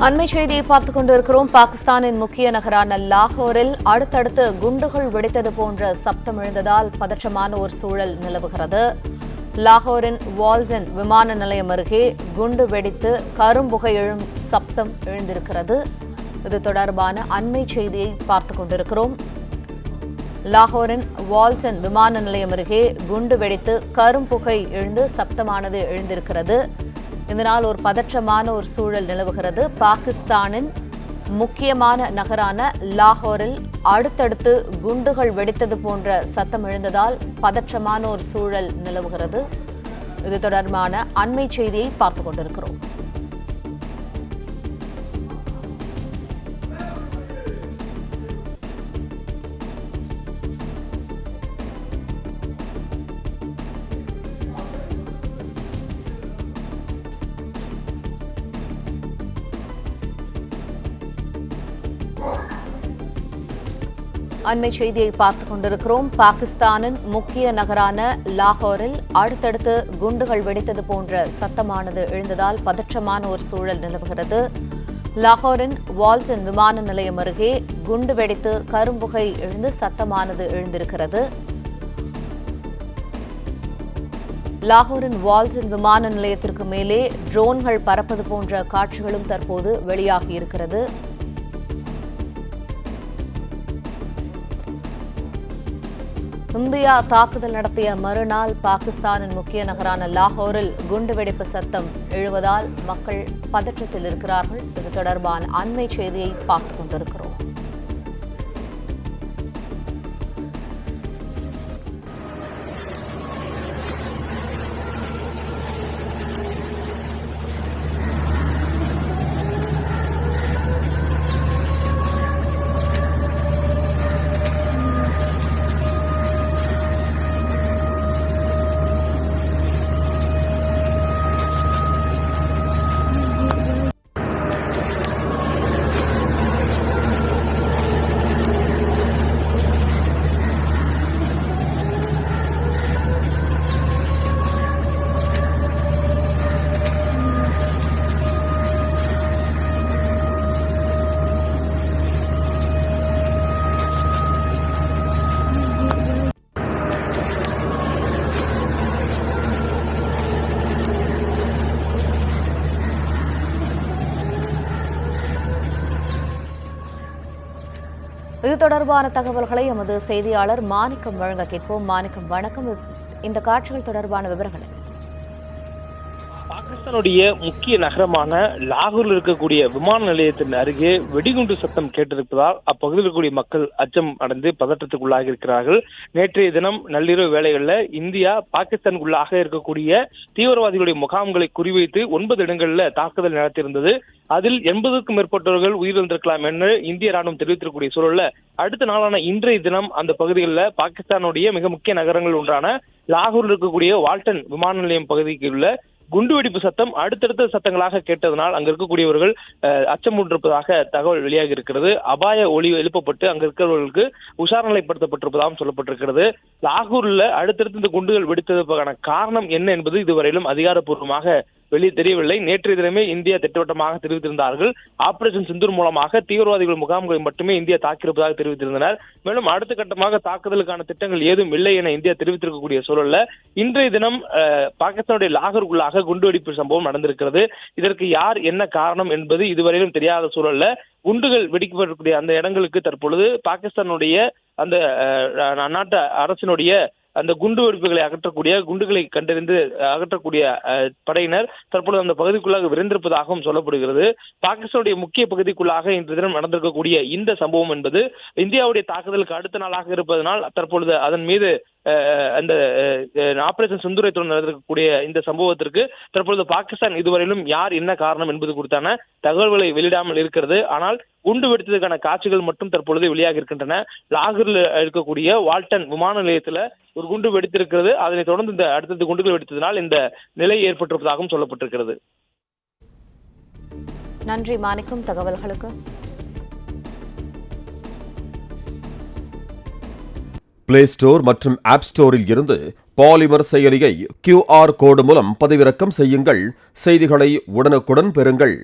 அண்மை செய்தியை பார்த்துக் கொண்டிருக்கிறோம். பாகிஸ்தானின் முக்கிய நகரான லாகூரில் அடுத்தடுத்து குண்டுகள் வெடித்தது போன்ற சப்தம் எழுந்ததால் பதற்றமான ஒரு சூழல் நிலவுகிறது. லாகூரின் வால்டன் விமான நிலையம் அருகே குண்டு வெடித்து கரும்புகை எழும் சப்தம் எழுந்திருக்கிறது. இது தொடர்பான அண்மை செய்தியை பார்த்துக் கொண்டிருக்கிறோம். லாகூரின் வால்டன் விமான நிலையம் அருகே குண்டு வெடித்து கரும்புகை எழுந்து சப்தமானது எழுந்திருக்கிறது. இதனால் ஒரு பதற்றமான ஒரு சூழல் நிலவுகிறது. பாகிஸ்தானின் முக்கியமான நகரான லாகூரில் அடுத்தடுத்து குண்டுகள் வெடித்தது போன்ற சத்தம் எழுந்ததால் பதற்றமான ஒரு சூழல் நிலவுகிறது. இது தொடர்பான அண்மை செய்தியை பார்த்துக் கொண்டிருக்கிறோம். அண்மை செய்தியை பார்த்துக் கொண்டிருக்கிறோம். பாகிஸ்தானின் முக்கிய நகரான லாகூரில் அடுத்தடுத்து குண்டுகள் வெடித்தது போன்ற சத்தமானது எழுந்ததால் பதற்றமான ஒரு சூழல் நிலவுகிறது. லாகூரின் வால்டன் விமான நிலையம் அருகே குண்டு வெடித்து கரும்புகை எழுந்து சத்தமானது எழுந்திருக்கிறது. லாகூரின் வால்டன் விமான நிலையத்திற்கு மேலே ட்ரோன்கள் பறப்பது போன்ற காட்சிகளும் தற்போது வெளியாகியிருக்கிறது. இந்தியா தாக்குதல் நடத்திய மறுநாள் பாகிஸ்தானின் முக்கிய நகரான லாகூரில் குண்டுவெடிப்பு சத்தம் எழுவதால் மக்கள் பதற்றத்தில் இருக்கிறார்கள். இது தொடர்பான அண்மை செய்தியை பார்த்துக் கொண்டிருக்கிறோம். இது தொடர்பான தகவல்களை எமது செய்தியாளர் மாணிக்கம் வழங்க கேட்போம். மாணிக்கம், வணக்கம். இந்த காட்சிகள் தொடர்பான விவரங்கள். பாகிஸ்தானுடைய முக்கிய நகரமான லாகூரில் இருக்கக்கூடிய விமான நிலையத்தின் அருகே வெடிகுண்டு சத்தம் கேட்டிருப்பதால் அப்பகுதியில் இருக்கக்கூடிய மக்கள் அச்சம் அடைந்து பதற்றத்துக்குள்ளாகி இருக்கிறார்கள். நேற்றைய தினம் நள்ளிரவு வேளைகளில் இந்தியா பாகிஸ்தானுக்குள்ளாக இருக்கக்கூடிய தீவிரவாதிகளுடைய முகாம்களை குறிவைத்து 9 இடங்களில் தாக்குதல் நடத்தியிருந்தது. அதில் 80க்கும் மேற்பட்டவர்கள் உயிரிழந்திருக்கலாம் என்று இந்திய ராணுவம் தெரிவித்திருக்கக்கூடிய சூழல்ல அடுத்த நாளான இன்றைய தினம் அந்த பகுதிகளில் பாகிஸ்தானுடைய மிக முக்கிய நகரங்கள் ஒன்றான லாகூரில் இருக்கக்கூடிய வால்டன் விமான நிலையம் பகுதிக்கு உள்ள குண்டுவெடிப்பு சத்தம் அடுத்தடுத்த சத்தங்களாக கேட்டதனால் அங்க இருக்கக்கூடியவர்கள் அச்சமூட்டிருப்பதாக தகவல் வெளியாகி இருக்கிறது. அபாய ஒலி எழுப்பப்பட்டு அங்க இருக்கிறவர்களுக்கு உஷார் நிலைப்படுத்தப்பட்டிருப்பதாகவும் சொல்லப்பட்டிருக்கிறது. லாகூர்ல அடுத்தடுத்து இந்த குண்டுகள் வெடித்ததற்கான காரணம் என்ன என்பது இதுவரையிலும் அதிகாரப்பூர்வமாக வெளியே தெரியவில்லை. நேற்றைய தினமே இந்தியா திட்டவட்டமாக தெரிவித்திருந்தார்கள். ஆபரேஷன் சிந்தூர் மூலமாக தீவிரவாதிகள் முகாம்களை மட்டுமே இந்தியா தாக்கியிருப்பதாக தெரிவித்திருந்தனர். மேலும் அடுத்த கட்டமாக தாக்குதலுக்கான திட்டங்கள் ஏதும் இல்லை என இந்தியா தெரிவித்திருக்கக்கூடிய சூழல்ல இன்றைய தினம் பாகிஸ்தானுடைய லாகூருக்குள்ளாக குண்டுவெடிப்பு சம்பவம் நடந்திருக்கிறது. இதற்கு யார் என்ன காரணம் என்பது இதுவரையிலும் தெரியாத சூழல்ல குண்டுகள் வெடிக்கப்படக்கூடிய அந்த இடங்களுக்கு தற்பொழுது பாகிஸ்தானுடைய அந்த அந்நாட்டு அரசினுடைய அந்த குண்டு வெடிப்புகளை அகற்றக்கூடிய குண்டுகளை கண்டறிந்து அகற்றக்கூடிய படையினர் தற்பொழுது அந்த பகுதிக்குள்ளாக விரைந்திருப்பதாகவும் சொல்லப்படுகிறது. பாகிஸ்தானுடைய முக்கிய பகுதிக்குள்ளாக இன்று தினம் நடந்திருக்கக்கூடிய இந்த சம்பவம் என்பது இந்தியாவுடைய தாக்குதலுக்கு அடுத்த நாளாக இருப்பதனால் தற்பொழுது அதன் மீது அந்த ஆபரேஷன் சிந்தூரை தொடர்ந்து நடந்திருக்கக்கூடிய இந்த சம்பவத்திற்கு தற்பொழுது பாகிஸ்தான் இதுவரையிலும் யார் என்ன காரணம் என்பது குறித்தான தகவல்களை வெளியிடாமல் இருக்கிறது. ஆனால் குண்டு வெடித்ததற்கான காட்சிகள் மட்டும் தற்பொழுது வெளியாக இருக்கின்றன. லாகூரில் இருக்கக்கூடிய வால்டன் விமான நிலையத்தில் ஒரு குண்டு வெடித்திருக்கிறது. அதனைத் தொடர்ந்து இந்த அடுத்தடுத்து குண்டுகள் வெடித்ததனால் இந்த நிலை ஏற்பட்டிருப்பதாகவும் சொல்லப்பட்டிருக்கிறது. நன்றி மாணிக்கம் தகவல்களுக்கு. பிளே ஸ்டோர் மற்றும் ஆப் ஸ்டோரில் இருந்து பாலிமர் செயலியை QR கோடு மூலம் பதிவிறக்கம் செய்யுங்கள். செய்திகளை உடனுக்குடன் பெறுங்கள்.